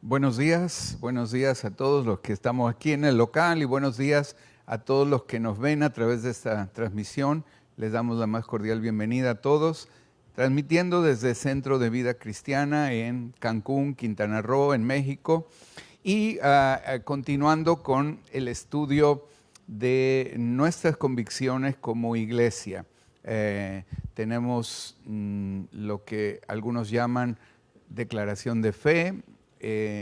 Buenos días a todos los que estamos aquí en el local y buenos días a todos los que nos ven a través de esta transmisión. Les damos la más cordial bienvenida a todos, transmitiendo desde Centro de Vida Cristiana en Cancún, Quintana Roo, en México, y continuando con el estudio de nuestras convicciones como iglesia. Tenemos lo que algunos llaman declaración de fe.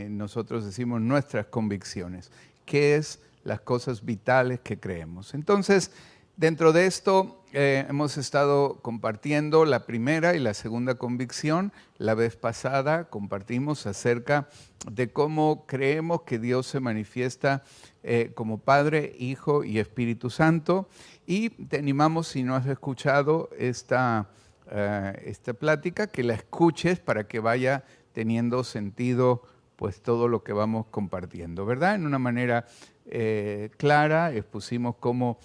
Nosotros decimos nuestras convicciones, qué es las cosas vitales que creemos. Entonces, dentro de esto hemos estado compartiendo la primera y la segunda convicción. La vez pasada compartimos acerca de cómo creemos que Dios se manifiesta como Padre, Hijo y Espíritu Santo. Y te animamos, si no has escuchado esta plática, que la escuches para que vaya teniendo sentido pues todo lo que vamos compartiendo, ¿verdad? En una manera clara expusimos cómo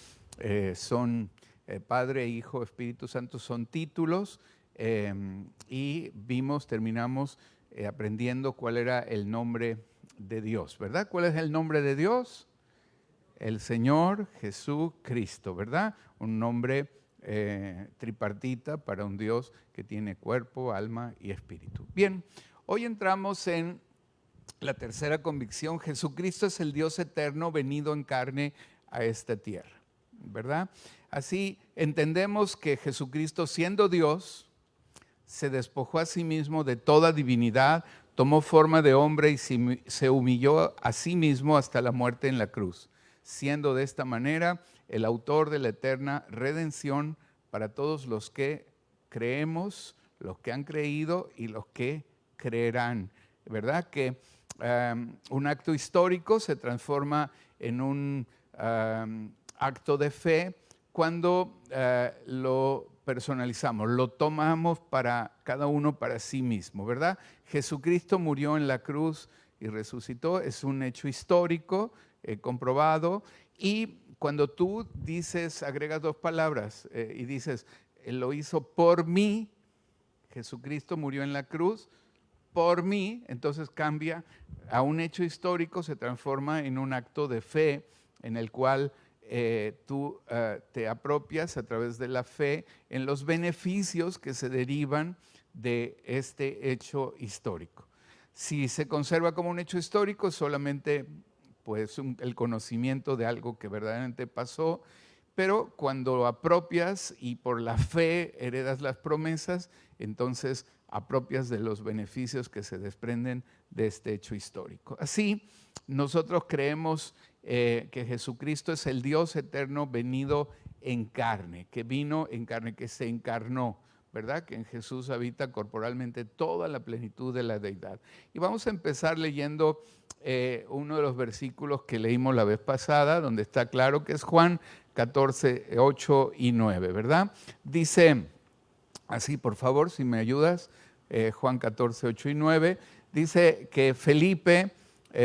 son Padre, Hijo, Espíritu Santo, son títulos y terminamos aprendiendo cuál era el nombre de Dios, ¿verdad? ¿Cuál es el nombre de Dios? El Señor Jesucristo, ¿verdad? Un nombre tripartita para un Dios que tiene cuerpo, alma y espíritu. Bien, hoy entramos en la tercera convicción. Jesucristo es el Dios eterno venido en carne a esta tierra, ¿verdad? Así entendemos que Jesucristo, siendo Dios, se despojó a sí mismo de toda divinidad, tomó forma de hombre y se humilló a sí mismo hasta la muerte en la cruz, siendo de esta manera el autor de la eterna redención para todos los que creemos, los que han creído y los que creerán. ¿Verdad? Que un acto histórico se transforma en un acto de fe cuando lo personalizamos, lo tomamos para cada uno para sí mismo, ¿verdad? Jesucristo murió en la cruz y resucitó, es un hecho histórico comprobado, y cuando tú dices, agregas dos palabras y dices, Él lo hizo por mí, Jesucristo murió en la cruz por mí, entonces cambia a un hecho histórico, se transforma en un acto de fe en el cual tú te apropias a través de la fe en los beneficios que se derivan de este hecho histórico. Si se conserva como un hecho histórico, solamente pues, el conocimiento de algo que verdaderamente pasó, pero cuando lo apropias y por la fe heredas las promesas, entonces apropias de los beneficios que se desprenden de este hecho histórico. Así, nosotros creemos que Jesucristo es el Dios eterno venido en carne, que vino en carne, que se encarnó, ¿verdad? Que en Jesús habita corporalmente toda la plenitud de la deidad. Y vamos a empezar leyendo uno de los versículos que leímos la vez pasada, donde está claro que es Juan 14, 8 y 9, ¿verdad? Dice así, por favor, si me ayudas, Juan 14, 8 y 9, dice que Felipe,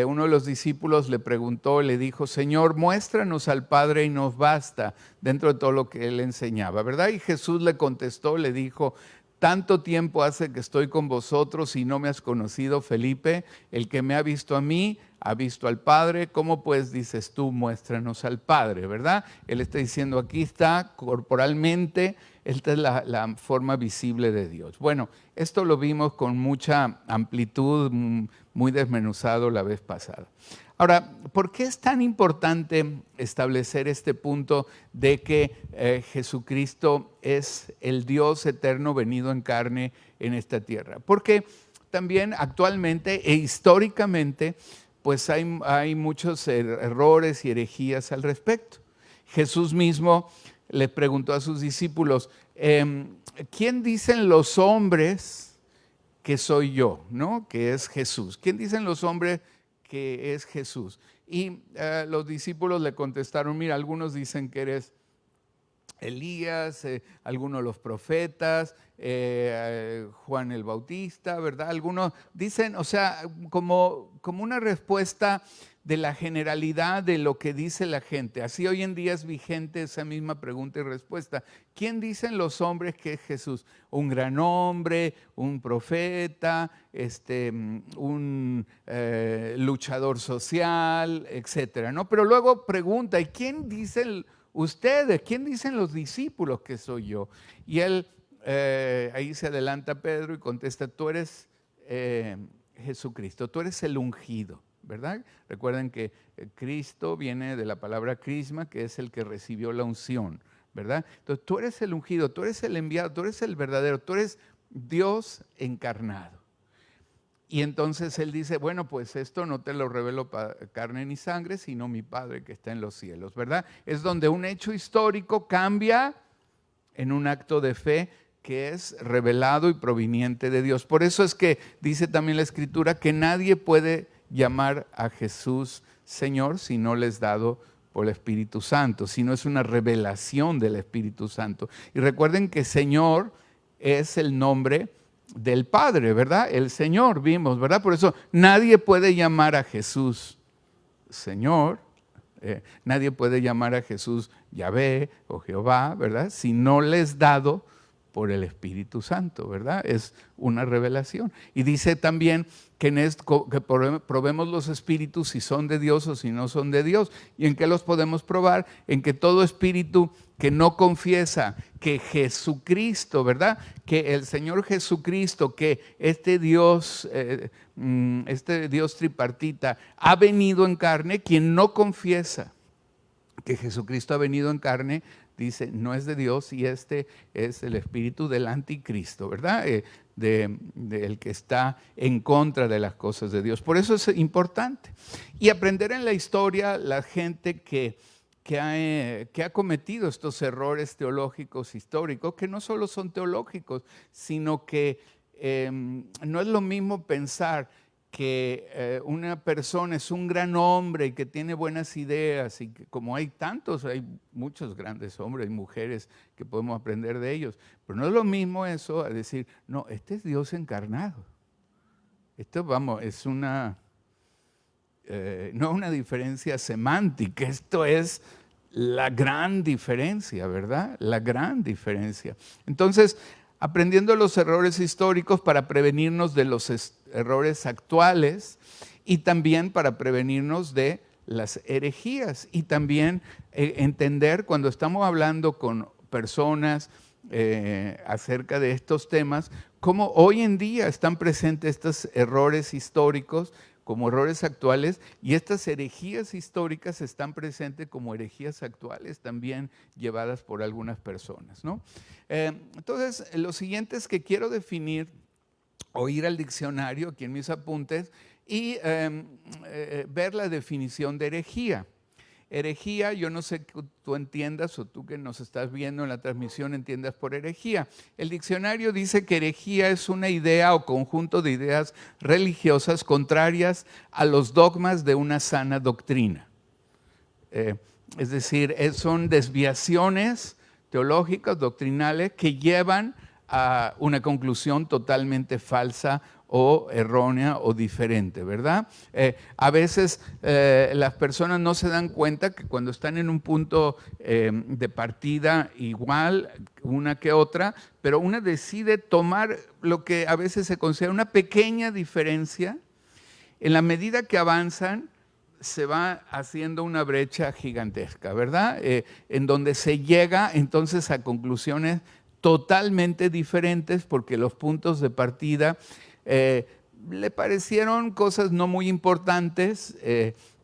uno de los discípulos, le preguntó, le dijo, Señor, muéstranos al Padre y nos basta, dentro de todo lo que él enseñaba, ¿verdad? Y Jesús le contestó, le dijo, tanto tiempo hace que estoy con vosotros y no me has conocido, Felipe. El que me ha visto a mí, ha visto al Padre. ¿Cómo pues dices tú, muéstranos al Padre? ¿Verdad? Él está diciendo, aquí está corporalmente, esta es la forma visible de Dios. Bueno, esto lo vimos con mucha amplitud, muy desmenuzado la vez pasada. Ahora, ¿por qué es tan importante establecer este punto de que Jesucristo es el Dios eterno venido en carne en esta tierra? Porque también actualmente e históricamente pues hay muchos errores y herejías al respecto. Jesús mismo le preguntó a sus discípulos, ¿quién dicen los hombres que soy yo? ¿No? Que es Jesús. ¿Quién dicen los hombres que es Jesús? Y los discípulos le contestaron, mira, algunos dicen que eres Elías, algunos de los profetas, Juan el Bautista, ¿verdad? Algunos dicen, o sea, como una respuesta de la generalidad de lo que dice la gente. Así hoy en día es vigente esa misma pregunta y respuesta. ¿Quién dicen los hombres que es Jesús? Un gran hombre, un profeta, un luchador social, etcétera, ¿no? Pero luego pregunta, ¿y quién dicen ustedes? ¿Quién dicen los discípulos que soy yo? Y él, ahí se adelanta Pedro y contesta, tú eres Jesucristo, tú eres el ungido, ¿verdad? Recuerden que Cristo viene de la palabra crisma, que es el que recibió la unción, ¿verdad? Entonces tú eres el ungido, tú eres el enviado, tú eres el verdadero, tú eres Dios encarnado. Y entonces él dice, bueno, pues esto no te lo revelo carne ni sangre, sino mi Padre que está en los cielos, ¿verdad? Es donde un hecho histórico cambia en un acto de fe que es revelado y proveniente de Dios. Por eso es que dice también la Escritura que nadie puede llamar a Jesús Señor si no le es dado por el Espíritu Santo, si no es una revelación del Espíritu Santo. Y recuerden que Señor es el nombre del Padre, ¿verdad? El Señor, vimos, ¿verdad? Por eso nadie puede llamar a Jesús Señor, nadie puede llamar a Jesús Yahvé o Jehová, ¿verdad? Si no le es dado por el Espíritu Santo, ¿verdad? Es una revelación. Y dice también que probemos los espíritus si son de Dios o si no son de Dios. ¿Y en qué los podemos probar? En que todo espíritu que no confiesa que Jesucristo, ¿verdad? Que el Señor Jesucristo, que este Dios tripartita ha venido en carne, quien no confiesa que Jesucristo ha venido en carne, dice, no es de Dios y este es el espíritu del anticristo, ¿verdad? Del que está en contra de las cosas de Dios. Por eso es importante. Y aprender en la historia la gente que ha cometido estos errores teológicos históricos, que no solo son teológicos, sino que no es lo mismo pensar que una persona es un gran hombre y que tiene buenas ideas, y que como hay muchos grandes hombres y mujeres que podemos aprender de ellos, pero no es lo mismo eso a decir, no, este es Dios encarnado. Esto, vamos, es no una diferencia semántica, esto es la gran diferencia, ¿verdad? La gran diferencia. Entonces, aprendiendo los errores históricos para prevenirnos de los errores actuales y también para prevenirnos de las herejías y también entender cuando estamos hablando con personas acerca de estos temas, cómo hoy en día están presentes estos errores históricos como errores actuales y estas herejías históricas están presentes como herejías actuales también llevadas por algunas personas, ¿no? Entonces, lo siguiente es que quiero definir o ir al diccionario aquí en mis apuntes y ver la definición de herejía. Herejía, yo no sé que tú entiendas o tú que nos estás viendo en la transmisión entiendas por herejía. El diccionario dice que herejía es una idea o conjunto de ideas religiosas contrarias a los dogmas de una sana doctrina. Es decir, son desviaciones teológicas, doctrinales, que llevan a una conclusión totalmente falsa o errónea o diferente, ¿verdad? A veces las personas no se dan cuenta que cuando están en un punto de partida igual una que otra, pero una decide tomar lo que a veces se considera una pequeña diferencia, en la medida que avanzan, se va haciendo una brecha gigantesca, ¿verdad? En donde se llega entonces a conclusiones totalmente diferentes porque los puntos de partida le parecieron cosas no muy importantes.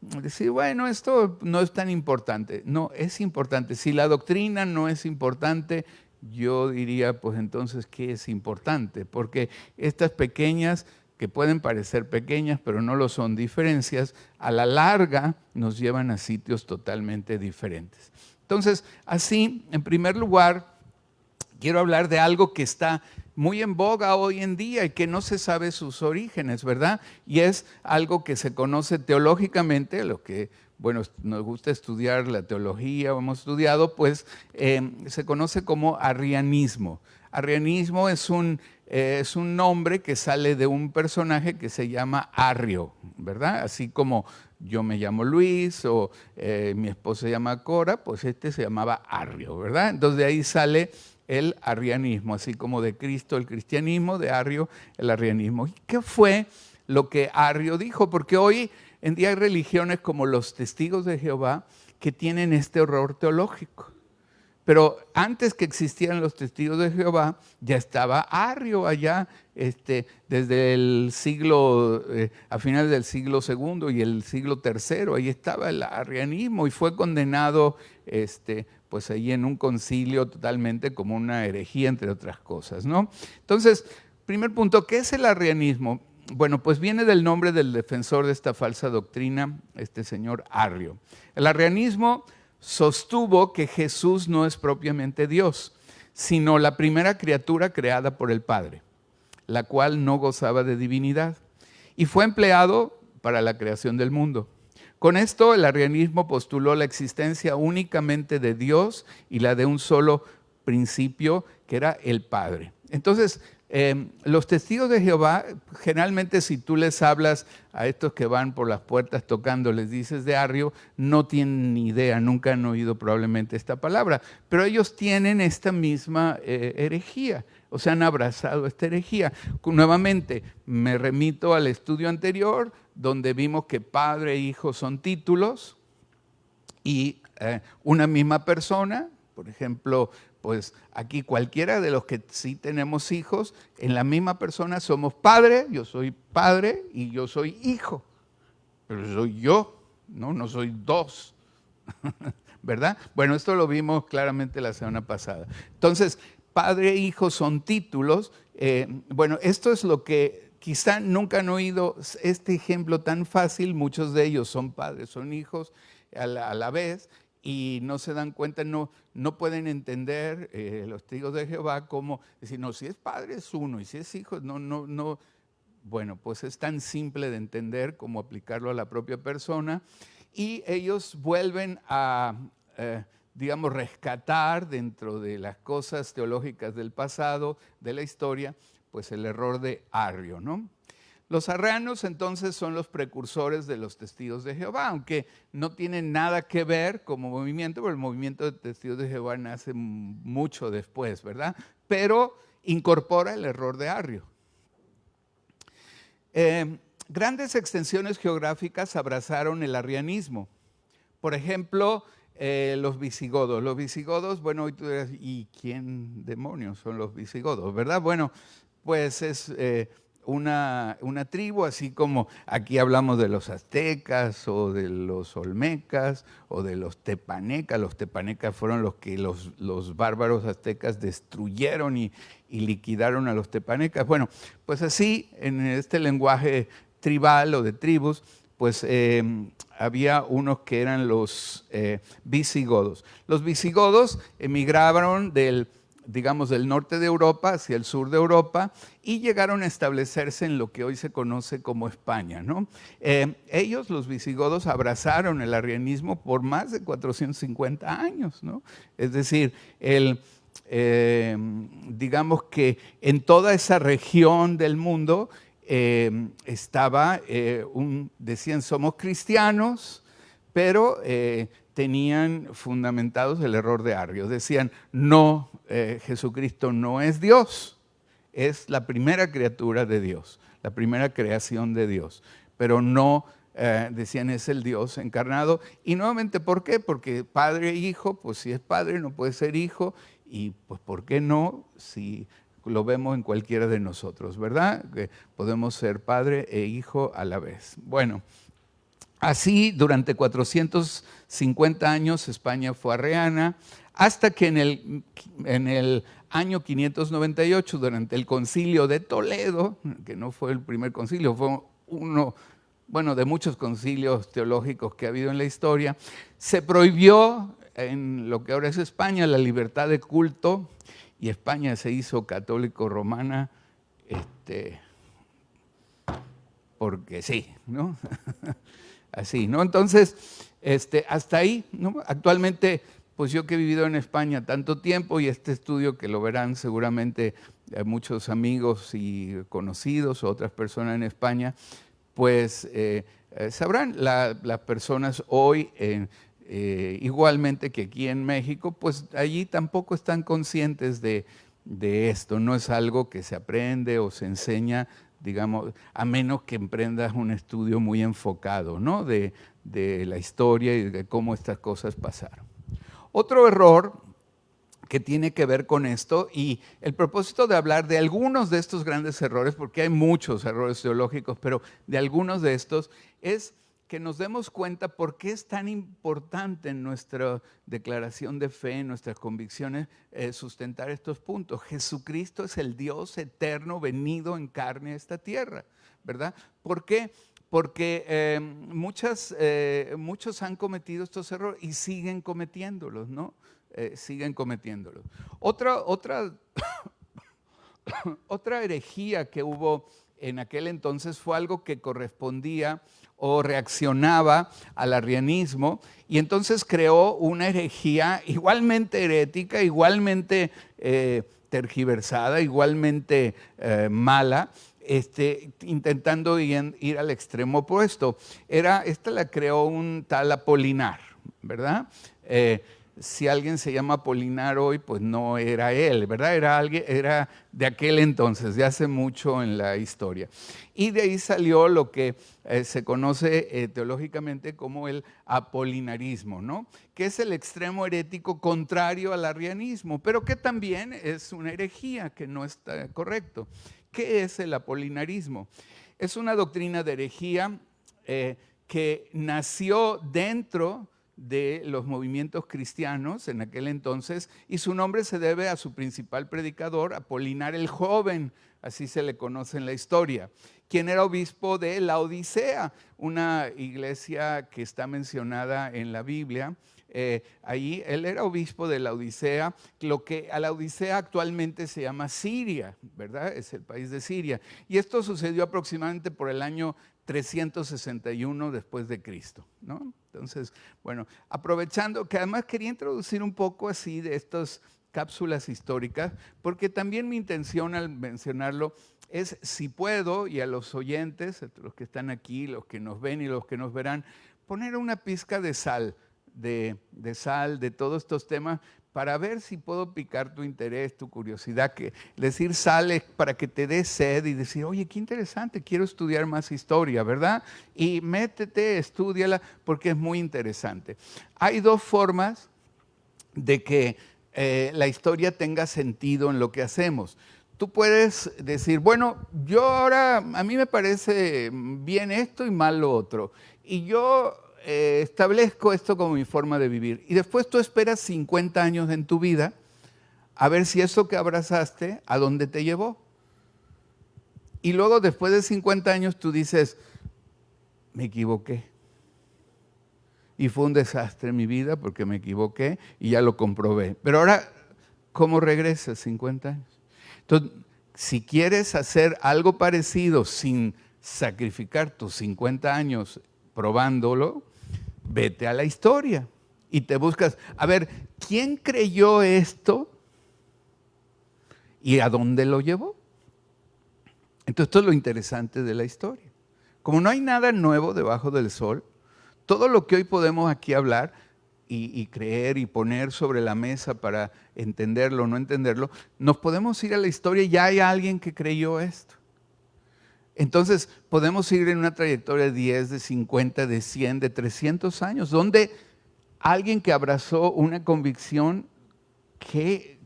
Decir, bueno, esto no es tan importante. No, es importante. Si la doctrina no es importante, yo diría, pues entonces, ¿qué es importante? Porque estas pequeñas, que pueden parecer pequeñas, pero no lo son, diferencias, a la larga nos llevan a sitios totalmente diferentes. Entonces, así, en primer lugar, quiero hablar de algo que está muy en boga hoy en día y que no se sabe sus orígenes, ¿verdad? Y es algo que se conoce teológicamente, lo que bueno, nos gusta estudiar la teología, o hemos estudiado, pues se conoce como arrianismo. Arrianismo es un nombre que sale de un personaje que se llama Arrio, ¿verdad? Así como yo me llamo Luis o mi esposa se llama Cora, pues este se llamaba Arrio, ¿verdad? Entonces de ahí sale el arrianismo, así como de Cristo el cristianismo, de Arrio el arrianismo. ¿Y qué fue lo que Arrio dijo? Porque hoy en día hay religiones como los Testigos de Jehová que tienen este error teológico. Pero antes que existieran los Testigos de Jehová, ya estaba Arrio allá, desde el siglo, a finales del siglo II y el siglo III, ahí estaba el arrianismo y fue condenado pues ahí en un concilio totalmente como una herejía, entre otras cosas, ¿no? Entonces, primer punto, ¿qué es el arrianismo? Bueno, pues viene del nombre del defensor de esta falsa doctrina, este señor Arrio. El arrianismo sostuvo que Jesús no es propiamente Dios, sino la primera criatura creada por el Padre, la cual no gozaba de divinidad, y fue empleado para la creación del mundo. Con esto, el arrianismo postuló la existencia únicamente de Dios y la de un solo principio, que era el Padre. Entonces, los testigos de Jehová, generalmente si tú les hablas a estos que van por las puertas tocando, les dices de Arrio, no tienen ni idea, nunca han oído probablemente esta palabra, pero ellos tienen esta misma herejía, o sea, han abrazado esta herejía. Nuevamente, me remito al estudio anterior, donde vimos que Padre e Hijo son títulos y una misma persona, por ejemplo, pues aquí cualquiera de los que sí tenemos hijos, en la misma persona somos padre, yo soy padre y yo soy hijo, pero soy yo, no soy dos, ¿verdad? Bueno, esto lo vimos claramente la semana pasada. Entonces, padre e hijo son títulos. Bueno, esto es lo que quizá nunca han oído este ejemplo tan fácil, muchos de ellos son padres, son hijos a la vez, y no se dan cuenta, no pueden entender los testigos de Jehová como decir, no, si es padre es uno y si es hijo, no. Bueno, pues es tan simple de entender como aplicarlo a la propia persona, y ellos vuelven a, digamos, rescatar dentro de las cosas teológicas del pasado, de la historia, pues el error de Arrio, ¿no? Los arrianos entonces son los precursores de los testigos de Jehová, aunque no tienen nada que ver como movimiento, porque el movimiento de testigos de Jehová nace mucho después, ¿verdad? Pero incorpora el error de Arrio. Grandes extensiones geográficas abrazaron el arrianismo. Por ejemplo, los visigodos. Los visigodos, bueno, hoy tú dirás, ¿y quién demonios son los visigodos, verdad? Bueno, pues es una tribu, así como aquí hablamos de los aztecas o de los olmecas o de los tepanecas. Los tepanecas fueron los que los bárbaros aztecas destruyeron y liquidaron a los tepanecas. Bueno, pues así, en este lenguaje tribal o de tribus, pues había unos que eran los visigodos. Los visigodos emigraron del norte de Europa hacia el sur de Europa y llegaron a establecerse en lo que hoy se conoce como España, ¿no? Ellos, los visigodos, abrazaron el arrianismo por más de 450 años, ¿no? Es decir, digamos que en toda esa región del mundo estaba, decían somos cristianos, pero tenían fundamentados el error de Arrio. Decían, no, Jesucristo no es Dios, es la primera criatura de Dios, la primera creación de Dios, pero no, decían, es el Dios encarnado. Y nuevamente, ¿por qué? Porque padre e hijo, pues si es padre no puede ser hijo, y pues ¿por qué no? Si lo vemos en cualquiera de nosotros, ¿verdad? Que podemos ser padre e hijo a la vez. Bueno, así durante 450 años España fue arriana, hasta que en el año 598, durante el concilio de Toledo, que no fue el primer concilio, fue uno, bueno, de muchos concilios teológicos que ha habido en la historia, se prohibió en lo que ahora es España la libertad de culto, y España se hizo católico romana, porque sí, ¿no? así, ¿no? Entonces, hasta ahí, ¿no? Actualmente, pues yo que he vivido en España tanto tiempo y este estudio que lo verán seguramente muchos amigos y conocidos o otras personas en España, pues sabrán, las personas hoy, igualmente que aquí en México, pues allí tampoco están conscientes de esto. No es algo que se aprende o se enseña, digamos, a menos que emprendas un estudio muy enfocado, ¿no? de la historia y de cómo estas cosas pasaron. Otro error que tiene que ver con esto, y el propósito de hablar de algunos de estos grandes errores, porque hay muchos errores teológicos, pero de algunos de estos, es que nos demos cuenta por qué es tan importante en nuestra declaración de fe, en nuestras convicciones, sustentar estos puntos. Jesucristo es el Dios eterno venido en carne a esta tierra, ¿verdad? ¿Por qué? Porque muchos han cometido estos errores y siguen cometiéndolos, ¿no? Siguen cometiéndolo. Otra herejía que hubo en aquel entonces fue algo que correspondía o reaccionaba al arrianismo, y entonces creó una herejía igualmente herética, igualmente tergiversada, igualmente mala, intentando ir al extremo opuesto. Esta la creó un tal Apolinar, ¿verdad? Si alguien se llama Apolinar hoy, pues no era él, ¿verdad? Era de aquel entonces, de hace mucho en la historia. Y de ahí salió lo que se conoce teológicamente como el apolinarismo, ¿no? Que es el extremo herético contrario al arrianismo, pero que también es una herejía, que no está correcto. ¿Qué es el apolinarismo? Es una doctrina de herejía que nació dentro de los movimientos cristianos en aquel entonces, y su nombre se debe a su principal predicador, Apolinar el Joven, así se le conoce en la historia, quien era obispo de Laodicea, una iglesia que está mencionada en la Biblia. Ahí él era obispo de Laodicea, lo que a Laodicea actualmente se llama Siria, ¿verdad? Es el país de Siria. Y esto sucedió aproximadamente por el año 361 después de Cristo, ¿no? Entonces, bueno, aprovechando que además quería introducir un poco así de estas cápsulas históricas, porque también mi intención al mencionarlo es, si puedo, y a los oyentes, a los que están aquí, los que nos ven y los que nos verán, poner una pizca de sal, de todos estos temas, para ver si puedo picar tu interés, tu curiosidad, que decir sale para que te dé sed y decir, oye, qué interesante, quiero estudiar más historia, ¿verdad? Y métete, estúdiala, porque es muy interesante. Hay dos formas de que la historia tenga sentido en lo que hacemos. Tú puedes decir, bueno, yo ahora, a mí me parece bien esto y mal lo otro, y yo establezco esto como mi forma de vivir. Y después tú esperas 50 años en tu vida a ver si eso que abrazaste, ¿a dónde te llevó? Y luego después de 50 años tú dices, me equivoqué. Y fue un desastre en mi vida porque me equivoqué y ya lo comprobé. Pero ahora, ¿cómo regresas 50 años? Entonces, si quieres hacer algo parecido sin sacrificar tus 50 años probándolo, vete a la historia y te buscas, a ver, ¿quién creyó esto y a dónde lo llevó? Entonces, esto es lo interesante de la historia. Como no hay nada nuevo debajo del sol, todo lo que hoy podemos aquí hablar y creer y poner sobre la mesa para entenderlo o no entenderlo, nos podemos ir a la historia y ya hay alguien que creyó esto. Entonces, podemos ir en una trayectoria de 10, de 50, de 100, de 300 años, donde alguien que abrazó una convicción, ¿qué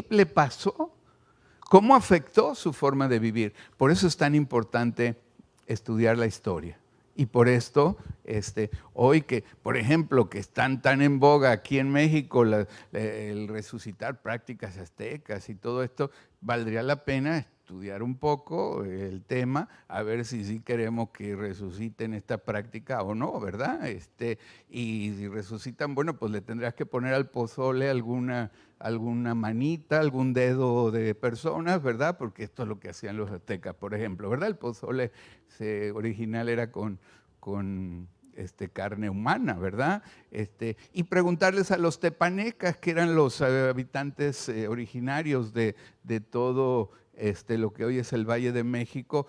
le pasó? ¿Cómo afectó su forma de vivir? Por eso es tan importante estudiar la historia. Y por esto, hoy que, por ejemplo, que están tan en boga aquí en México el resucitar prácticas aztecas y todo esto, valdría la pena estudiar un poco el tema, a ver si sí queremos que resuciten esta práctica o no, ¿verdad? Y si resucitan, bueno, pues le tendrás que poner al pozole alguna manita, algún dedo de personas, ¿verdad? Porque esto es lo que hacían los aztecas, por ejemplo, ¿verdad? El pozole original era con carne humana, ¿verdad? Y preguntarles a los tepanecas, que eran los habitantes originarios de todo lo que hoy es el Valle de México,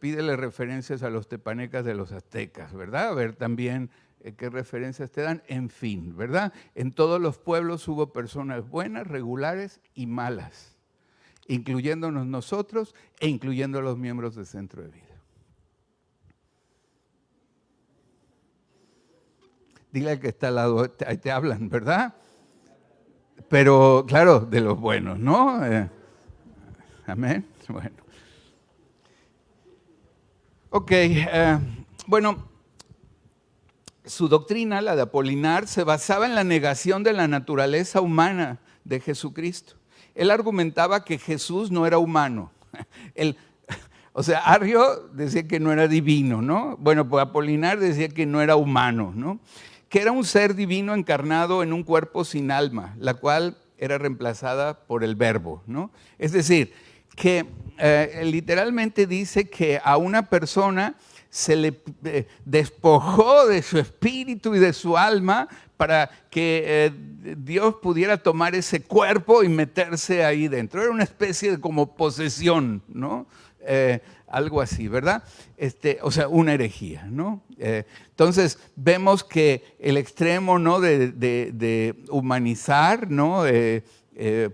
pídele referencias a los tepanecas de los aztecas, ¿verdad? A ver también qué referencias te dan, en fin, ¿verdad? En todos los pueblos hubo personas buenas, regulares y malas, incluyéndonos nosotros e incluyendo a los miembros del Centro de Vida. Dile al que está al lado, te hablan, ¿verdad? Pero, claro, de los buenos, ¿no? Amén. Bueno. Ok, bueno, su doctrina, la de Apolinar, se basaba en la negación de la naturaleza humana de Jesucristo. Él argumentaba que Jesús no era humano. O sea, Arrio decía que no era divino, ¿no? Bueno, pues Apolinar decía que no era humano, ¿no? Que era un ser divino encarnado en un cuerpo sin alma, la cual era reemplazada por el verbo, ¿no? Es decir, que literalmente dice que a una persona se le despojó de su espíritu y de su alma para que Dios pudiera tomar ese cuerpo y meterse ahí dentro. Era una especie de como posesión, ¿no? Algo así, ¿verdad? O sea, una herejía, ¿no? Entonces, vemos que el extremo, ¿no? de humanizar, ¿no?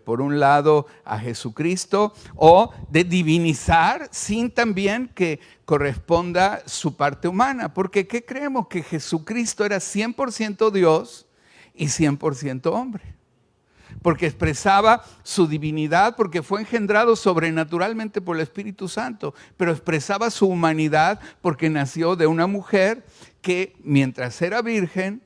Por un lado a Jesucristo, o de divinizar sin también que corresponda su parte humana. Porque ¿qué creemos? Que Jesucristo era 100% Dios y 100% hombre. Porque expresaba su divinidad, porque fue engendrado sobrenaturalmente por el Espíritu Santo, pero expresaba su humanidad porque nació de una mujer que mientras era virgen,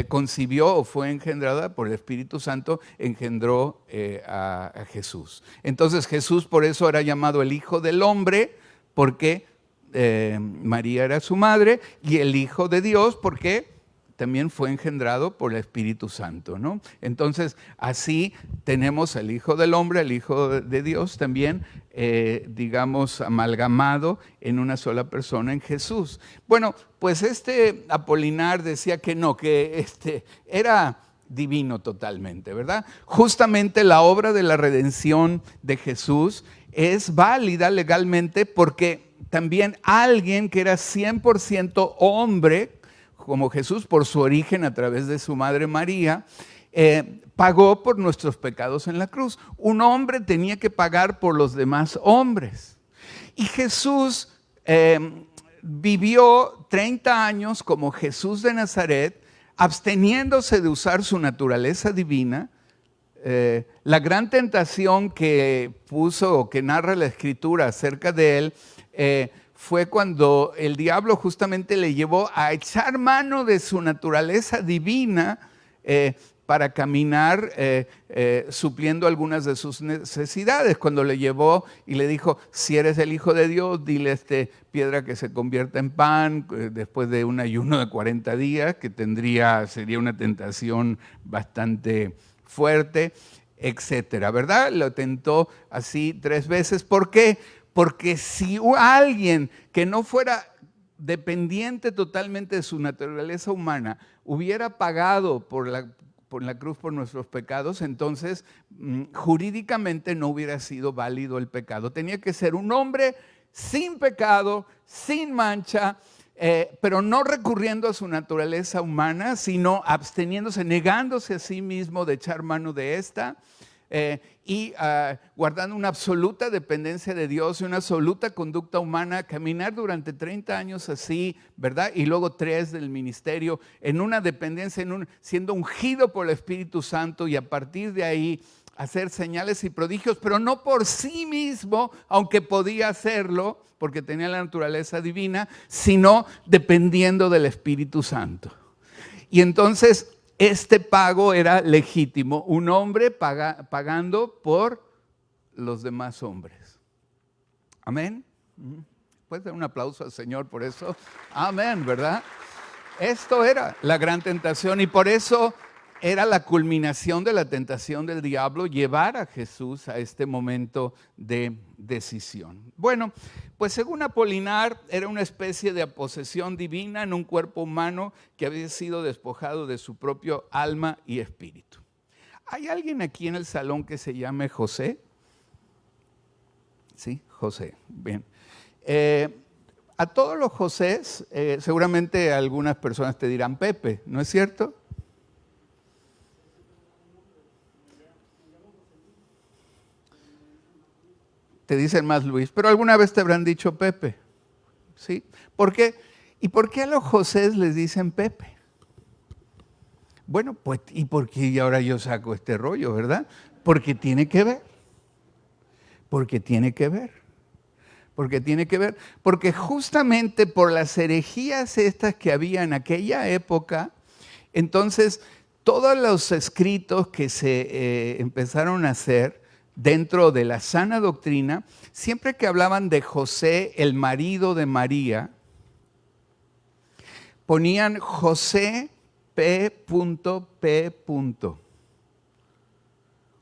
concibió o fue engendrada por el Espíritu Santo, engendró a Jesús. Entonces Jesús por eso era llamado el Hijo del Hombre, porque María era su madre, y el Hijo de Dios porque también fue engendrado por el Espíritu Santo, ¿no? Entonces, así tenemos al Hijo del Hombre, el Hijo de Dios también, digamos, amalgamado en una sola persona, en Jesús. Bueno, pues Apolinar decía que no, que era divino totalmente, ¿verdad? Justamente la obra de la redención de Jesús es válida legalmente porque también alguien que era 100% hombre, como Jesús, por su origen a través de su madre María, pagó por nuestros pecados en la cruz. Un hombre tenía que pagar por los demás hombres. Y Jesús vivió 30 años como Jesús de Nazaret, absteniéndose de usar su naturaleza divina. La gran tentación que puso o que narra la Escritura acerca de él fue cuando el diablo justamente le llevó a echar mano de su naturaleza divina para caminar supliendo algunas de sus necesidades. Cuando le llevó y le dijo, si eres el Hijo de Dios, dile a esta piedra que se convierta en pan, después de un ayuno de 40 días, que sería una tentación bastante fuerte, etcétera, ¿verdad? Lo tentó así 3 veces. ¿Por qué? Porque si alguien que no fuera dependiente totalmente de su naturaleza humana hubiera pagado por la cruz por nuestros pecados, entonces jurídicamente no hubiera sido válido el pecado. Tenía que ser un hombre sin pecado, sin mancha, pero no recurriendo a su naturaleza humana, sino absteniéndose, negándose a sí mismo de echar mano de esta. Y guardando una absoluta dependencia de Dios y una absoluta conducta humana, caminar durante 30 años así, ¿verdad? Y luego 3 del ministerio, en una dependencia, siendo ungido por el Espíritu Santo, y a partir de ahí hacer señales y prodigios, pero no por sí mismo, aunque podía hacerlo, porque tenía la naturaleza divina, sino dependiendo del Espíritu Santo. Y entonces este pago era legítimo, un hombre pagando por los demás hombres. Amén. ¿Puedes dar un aplauso al Señor por eso? Amén, ¿verdad? Esto era la gran tentación, y por eso era la culminación de la tentación del diablo llevar a Jesús a este momento de decisión. Bueno, pues según Apolinar era una especie de posesión divina en un cuerpo humano que había sido despojado de su propio alma y espíritu. ¿Hay alguien aquí en el salón que se llame José? Sí, José, bien. A todos los Josés, seguramente algunas personas te dirán Pepe, ¿no es cierto? Te dicen más Luis, pero alguna vez te habrán dicho Pepe, ¿sí? ¿Por qué? ¿Y por qué a los Josés les dicen Pepe? Bueno, pues, ¿y por qué ahora yo saco este rollo, verdad? Porque tiene que ver, porque tiene que ver, porque tiene que ver, porque justamente por las herejías estas que había en aquella época, entonces todos los escritos que se empezaron a hacer dentro de la sana doctrina, siempre que hablaban de José, el marido de María, ponían José P.P.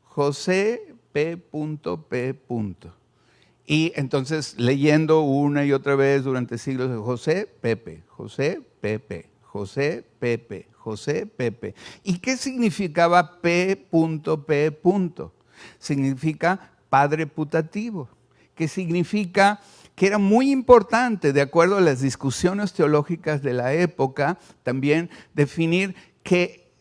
José P.P. Y entonces leyendo una y otra vez durante siglos, José Pepe, José Pepe, José Pepe, José Pepe. ¿Y qué significaba P.P.? Significa padre putativo, que significa que era muy importante, de acuerdo a las discusiones teológicas de la época, también definir que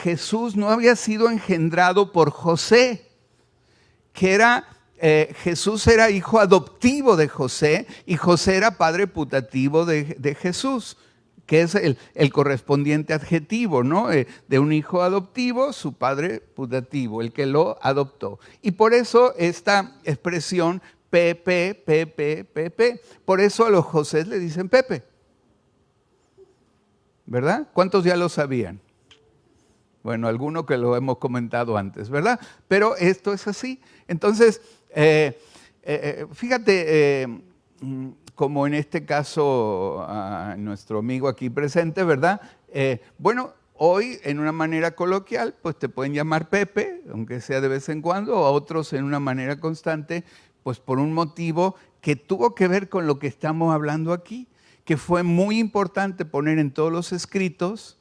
Jesús no había sido engendrado por José, que Jesús era hijo adoptivo de José y José era padre putativo de Jesús, que es el correspondiente adjetivo, ¿no? De un hijo adoptivo, su padre putativo, el que lo adoptó. Y por eso esta expresión Pepe. Por eso a los José le dicen Pepe. ¿Verdad? ¿Cuántos ya lo sabían? Bueno, algunos que lo hemos comentado antes, ¿verdad? Pero esto es así. Entonces, fíjate, como en este caso a nuestro amigo aquí presente, ¿verdad? Bueno, hoy en una manera coloquial, pues te pueden llamar Pepe, aunque sea de vez en cuando, o a otros en una manera constante, pues por un motivo que tuvo que ver con lo que estamos hablando aquí, que fue muy importante poner en todos los escritos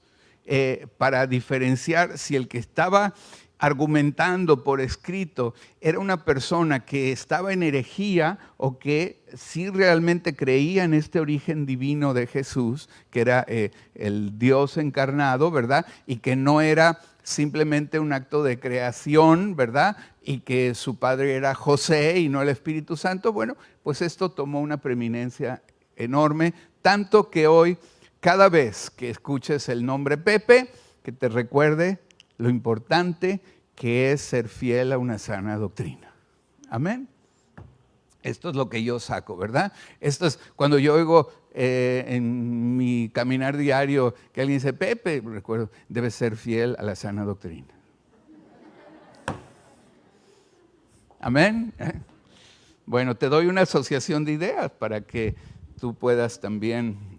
para diferenciar si el que estaba argumentando por escrito era una persona que estaba en herejía o que sí realmente creía en este origen divino de Jesús, que era el Dios encarnado, ¿verdad? Y que no era simplemente un acto de creación, ¿verdad? Y que su padre era José y no el Espíritu Santo. Bueno, pues esto tomó una preeminencia enorme, tanto que hoy, cada vez que escuches el nombre Pepe, que te recuerde lo importante que es ser fiel a una sana doctrina. Amén. Esto es lo que yo saco, ¿verdad? Esto es cuando yo oigo en mi caminar diario que alguien dice, Pepe, recuerdo, debe ser fiel a la sana doctrina. Amén. Bueno, te doy una asociación de ideas para que tú puedas también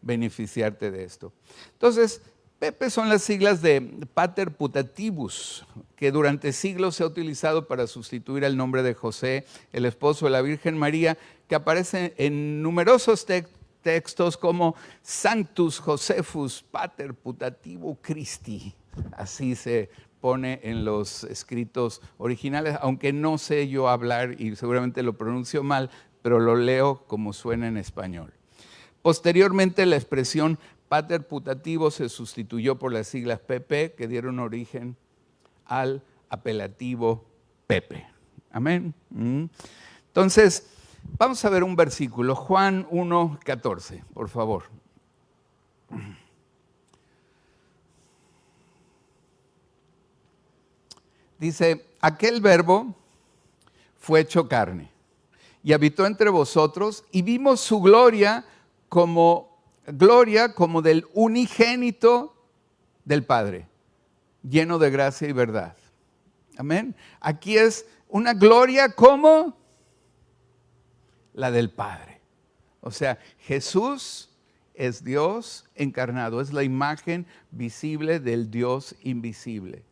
beneficiarte de esto. Entonces, Pepe son las siglas de Pater Putativus, que durante siglos se ha utilizado para sustituir al nombre de José, el esposo de la Virgen María, que aparece en numerosos textos como Sanctus Josephus Pater Putativo Christi. Así se pone en los escritos originales, aunque no sé yo hablar y seguramente lo pronuncio mal, pero lo leo como suena en español. Posteriormente la expresión Pater Putativo se sustituyó por las siglas PP, que dieron origen al apelativo Pepe. Amén. Entonces, vamos a ver un versículo, Juan 1:14, por favor. Dice, aquel verbo fue hecho carne y habitó entre vosotros y vimos su gloria como del unigénito del Padre, lleno de gracia y verdad. Amén. Aquí es una gloria como la del Padre. O sea, Jesús es Dios encarnado, es la imagen visible del Dios invisible.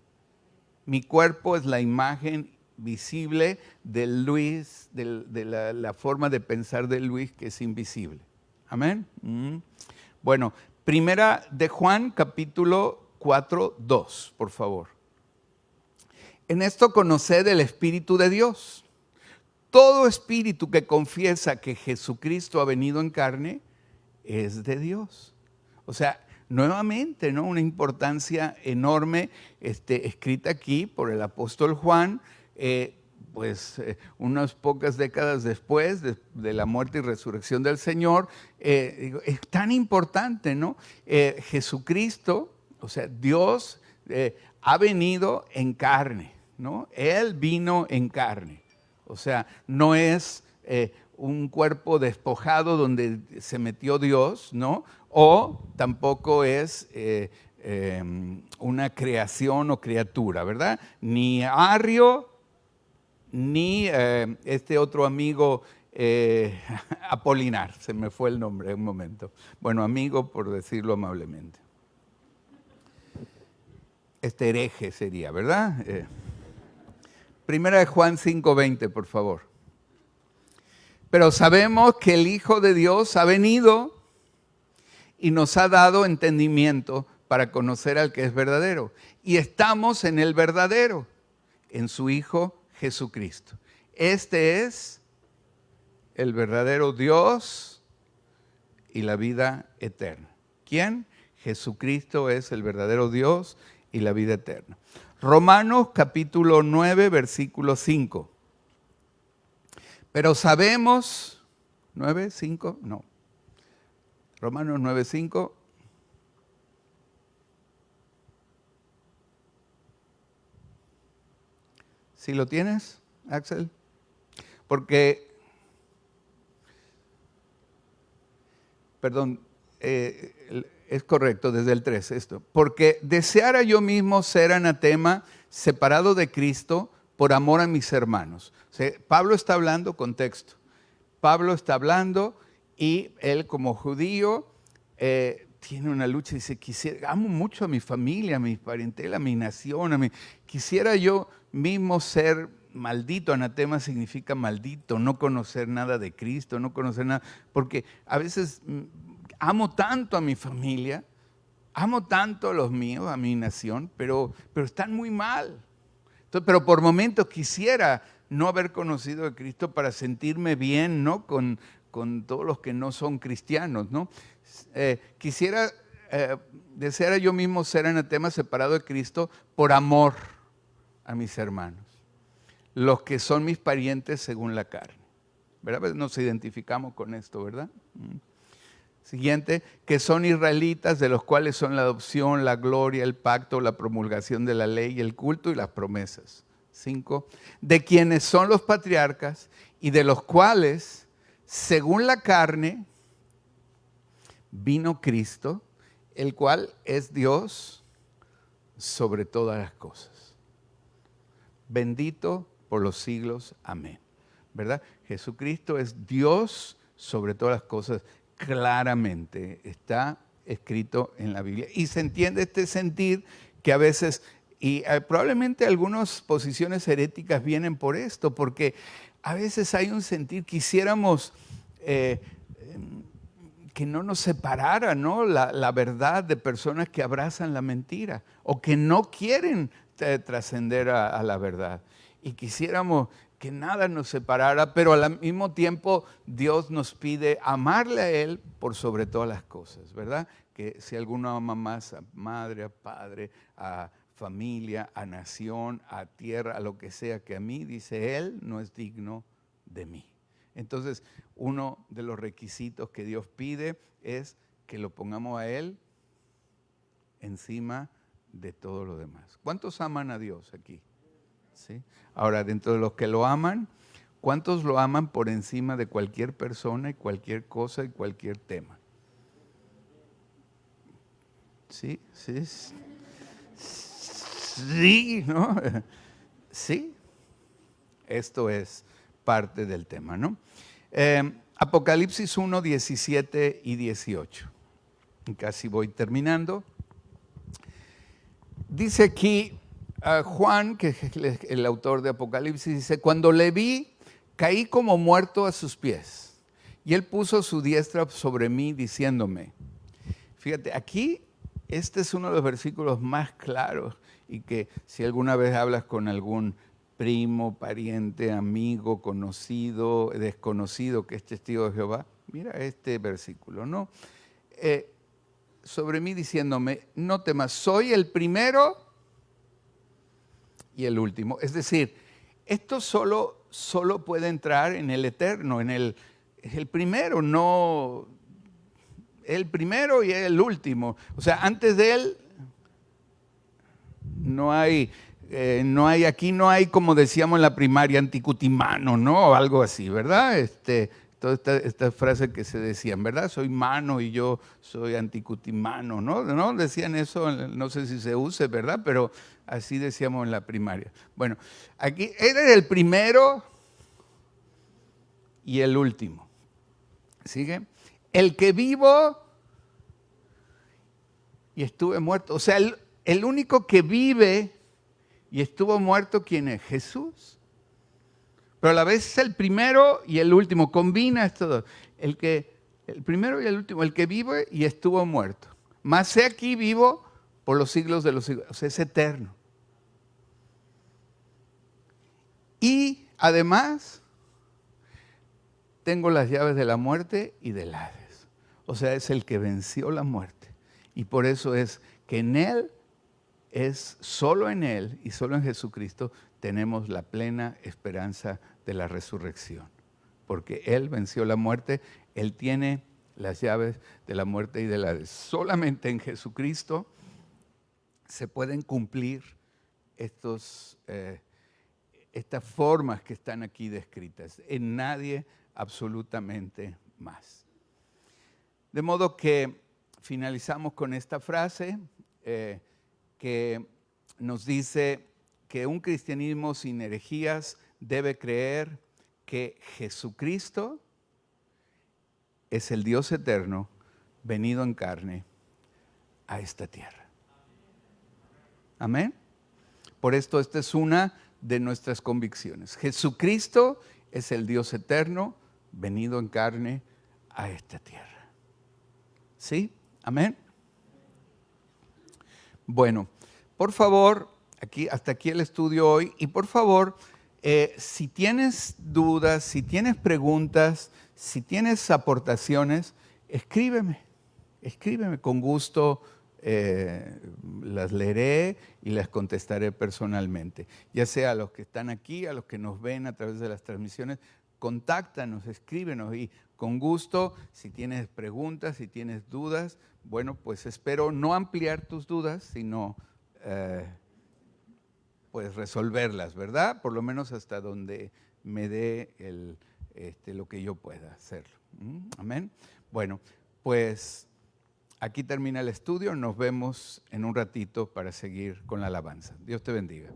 Mi cuerpo es la imagen visible de Luis, de la forma de pensar de Luis que es invisible. Amén. Bueno, primera de Juan, capítulo 4, 2, por favor. En esto conoced el Espíritu de Dios. Todo espíritu que confiesa que Jesucristo ha venido en carne es de Dios. O sea, nuevamente, ¿no? Una importancia enorme escrita aquí por el apóstol Juan, unas pocas décadas después de la muerte y resurrección del Señor. Es tan importante, ¿no? Jesucristo, o sea, Dios ha venido en carne, ¿no? Él vino en carne. O sea, no es un cuerpo despojado donde se metió Dios, ¿no? O tampoco es una creación o criatura, ¿verdad? Ni Arrio, ni este otro amigo Apolinar, se me fue el nombre un momento. Bueno, amigo por decirlo amablemente. Este hereje sería, ¿verdad? Primera de Juan 5:20, por favor. Pero sabemos que el Hijo de Dios ha venido y nos ha dado entendimiento para conocer al que es verdadero. Y estamos en el verdadero, en su Hijo Jesucristo. Este es el verdadero Dios y la vida eterna. ¿Quién? Jesucristo es el verdadero Dios y la vida eterna. Romanos capítulo 9, versículo 5. Pero sabemos, 9, 5, no. Romanos 9, 5. ¿Sí lo tienes, Axel? Porque, perdón, es correcto desde el 3 esto. Porque deseara yo mismo ser anatema, separado de Cristo, por amor a mis hermanos. O sea, Pablo está hablando, contexto. Pablo está hablando y él como judío tiene una lucha y dice, amo mucho a mi familia, a mi parentela, a mi nación, quisiera yo mismo ser maldito. Anatema significa maldito, no conocer nada de Cristo, no conocer nada, porque a veces amo tanto a mi familia, amo tanto a los míos, a mi nación, pero están muy mal. Entonces, pero por momentos quisiera no haber conocido a Cristo para sentirme bien, ¿no? Con todos los que no son cristianos, ¿no? Deseara yo mismo ser anatema, separado de Cristo por amor a mis hermanos, los que son mis parientes según la carne. ¿Verdad? Nos identificamos con esto, ¿verdad? Siguiente, que son israelitas, de los cuales son la adopción, la gloria, el pacto, la promulgación de la ley, el culto y las promesas. 5, de quienes son los patriarcas y de los cuales, según la carne, vino Cristo, el cual es Dios sobre todas las cosas. Bendito por los siglos. Amén. ¿Verdad? Jesucristo es Dios sobre todas las cosas. Claramente está escrito en la Biblia. Y se entiende este sentir que a veces, y probablemente algunas posiciones heréticas vienen por esto, porque a veces hay un sentir, quisiéramos que no nos separara, ¿no? La verdad de personas que abrazan la mentira o que no quieren trascender a la verdad. Y quisiéramos que nada nos separara, pero al mismo tiempo Dios nos pide amarle a Él por sobre todas las cosas, ¿verdad? Que si alguno ama más a madre, a padre, a familia, a nación, a tierra, a lo que sea que a mí, dice Él, no es digno de mí. Entonces, uno de los requisitos que Dios pide es que lo pongamos a Él encima de todo lo demás. ¿Cuántos aman a Dios aquí? ¿Sí? Ahora, dentro de los que lo aman, ¿cuántos lo aman por encima de cualquier persona y cualquier cosa y cualquier tema? ¿Sí? ¿Sí? Sí, ¿no? Sí. Esto es parte del tema, ¿no? Apocalipsis 1, 17 y 18. casi voy terminando. Dice aquí Juan, que es el autor de Apocalipsis, dice, cuando le vi, caí como muerto a sus pies. Y él puso su diestra sobre mí diciéndome, fíjate, aquí este es uno de los versículos más claros y que si alguna vez hablas con algún primo, pariente, amigo, conocido, desconocido que es testigo de Jehová, mira este versículo, ¿no? Sobre mí diciéndome, no temas, soy el primero y el último. Es decir, esto solo puede entrar en el eterno, es el primero, no el primero y el último. O sea, antes de él no hay aquí, no hay, como decíamos en la primaria, anticutimano, ¿no? O algo así, ¿verdad? Toda esta frase que se decían, ¿verdad? Soy mano y yo soy anticutimano, ¿no? ¿No? Decían eso, no sé si se use, ¿verdad? Pero así decíamos en la primaria. Bueno, aquí eres el primero y el último. ¿Sigue? El que vivo y estuve muerto. O sea, el único que vive y estuvo muerto, ¿quién es? Jesús. Pero a la vez es el primero y el último. Combina esto dos. El primero y el último, el que vive y estuvo muerto. Mas sé aquí vivo por los siglos de los siglos. O sea, es eterno. Y además, tengo las llaves de la muerte y del Hades. O sea, es el que venció la muerte. Y por eso es que en Él, solo en Él y solo en Jesucristo tenemos la plena esperanza de la resurrección. Porque Él venció la muerte, Él tiene las llaves de la muerte y del Hades. Solamente en Jesucristo se pueden cumplir estas formas que están aquí descritas. En nadie absolutamente más. De modo que finalizamos con esta frase que nos dice que un cristianismo sin herejías debe creer que Jesucristo es el Dios eterno venido en carne a esta tierra. Amén. Por esto esta es una de nuestras convicciones. Jesucristo es el Dios eterno venido en carne a esta tierra. ¿Sí? Amén. Bueno, por favor, hasta aquí el estudio hoy. Y por favor, si tienes dudas, si tienes preguntas, si tienes aportaciones, escríbeme con gusto. Las leeré y las contestaré personalmente. Ya sea a los que están aquí, a los que nos ven a través de las transmisiones, contáctanos, escríbenos y con gusto, si tienes preguntas, si tienes dudas, bueno, pues espero no ampliar tus dudas, sino pues resolverlas, ¿verdad? Por lo menos hasta donde me dé lo que yo pueda hacerlo. Amén. Bueno, pues aquí termina el estudio. Nos vemos en un ratito para seguir con la alabanza. Dios te bendiga.